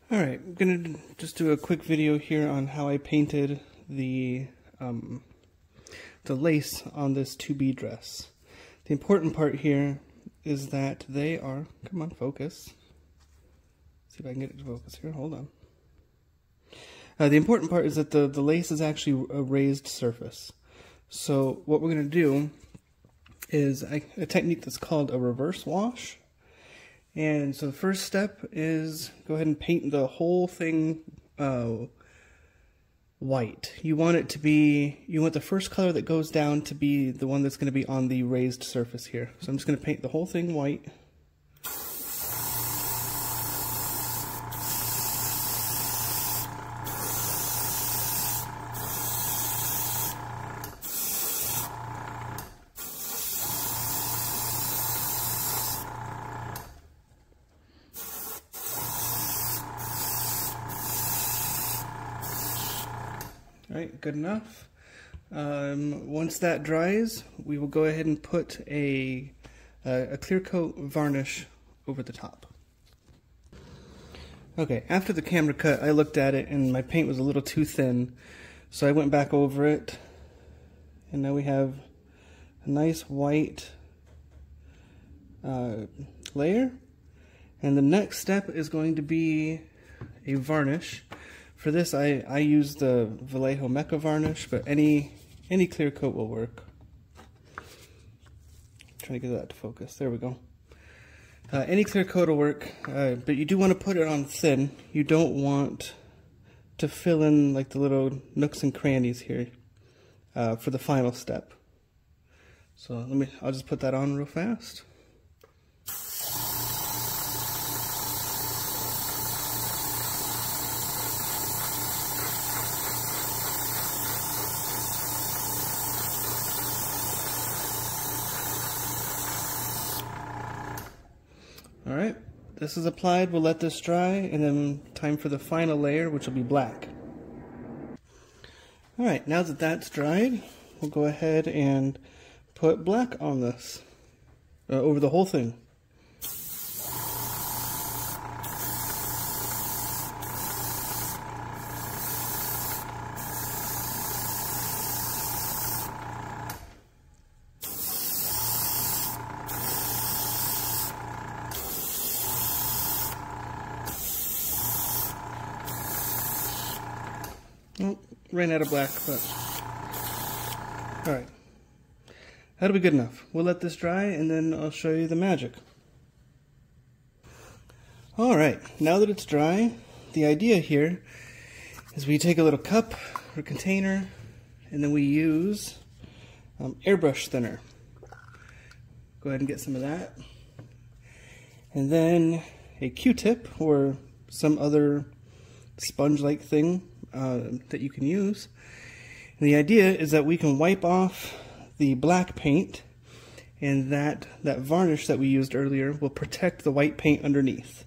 Alright, I'm going to just do a quick video here on how I painted the lace on this 2B dress. The important part here is that they are, come on, focus. See if I can get it to focus here, hold on. The important part is that the lace is actually a raised surface. So what we're going to do is a technique that's called a reverse wash. And so the first step is go ahead and paint the whole thing white. You want the first color that goes down to be the one that's going to be on the raised surface here. So I'm just going to paint the whole thing white. Alright, good enough. Once that dries, we will go ahead and put a clear coat varnish over the top. Okay, after the camera cut, I looked at it and my paint was a little too thin, so I went back over it, and now we have a nice white layer. And the next step is going to be a varnish. For this, I use the Vallejo Mecha varnish, but any clear coat will work. Trying to get that to focus. There we go. Any clear coat will work, but you do want to put it on thin. You don't want to fill in like the little nooks and crannies here for the final step. So I'll just put that on real fast. Alright, this is applied, we'll let this dry, and then time for the final layer, which will be black. Alright, now that that's dried, we'll go ahead and put black on this, over the whole thing. Oh, ran out of black, but alright. That'll be good enough. We'll let this dry and then I'll show you the magic. Alright, now that it's dry, the idea here is we take a little cup or container and then we use airbrush thinner. Go ahead and get some of that. And then a Q-tip or some other sponge-like thing that you can use. And the idea is that we can wipe off the black paint, and that varnish that we used earlier will protect the white paint underneath.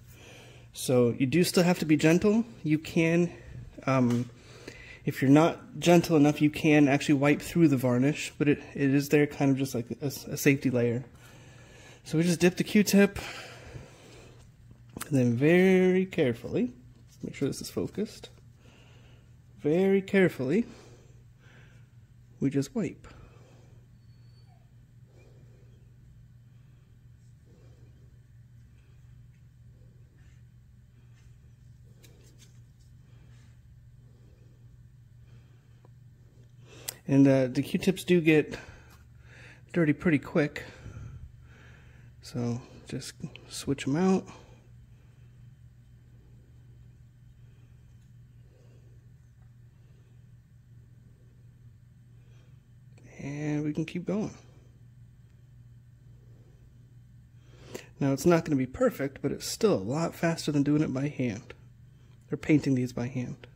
So you do still have to be gentle. You can, if you're not gentle enough, you can actually wipe through the varnish, but it is there kind of just like a safety layer. So we just dip the Q-tip, and then very carefully, make sure this is focused, very carefully, we just wipe. And the Q-tips do get dirty pretty quick, so just switch them out. And we can keep going. Now it's not going to be perfect, but it's still a lot faster than doing it by hand, or painting these by hand.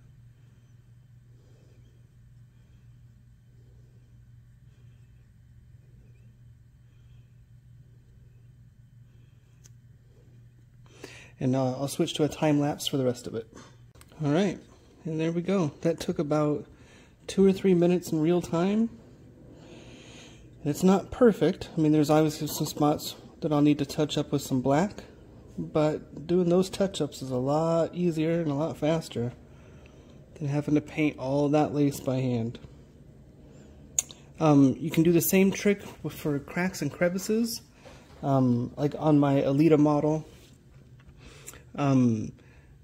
And I'll switch to a time lapse for the rest of it. Alright, and there we go. That took about 2 or 3 minutes in real time. It's not perfect. I mean, there's obviously some spots that I'll need to touch up with some black, but doing those touch-ups is a lot easier and a lot faster than having to paint all that lace by hand. You can do the same trick for cracks and crevices, like on my Alita model. The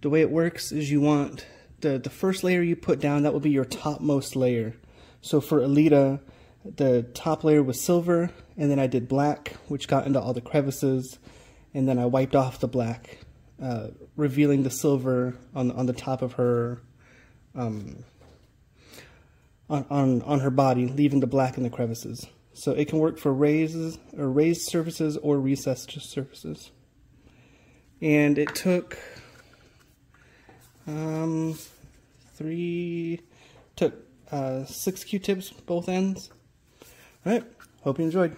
way it works is you want the first layer you put down, that will be your topmost layer. So for Alita, the top layer was silver, and then I did black, which got into all the crevices, and then I wiped off the black, revealing the silver on the top of her, on her body, leaving the black in the crevices. So it can work for raised surfaces or recessed surfaces. And it took 6 Q-tips, both ends. Alright, hope you enjoyed.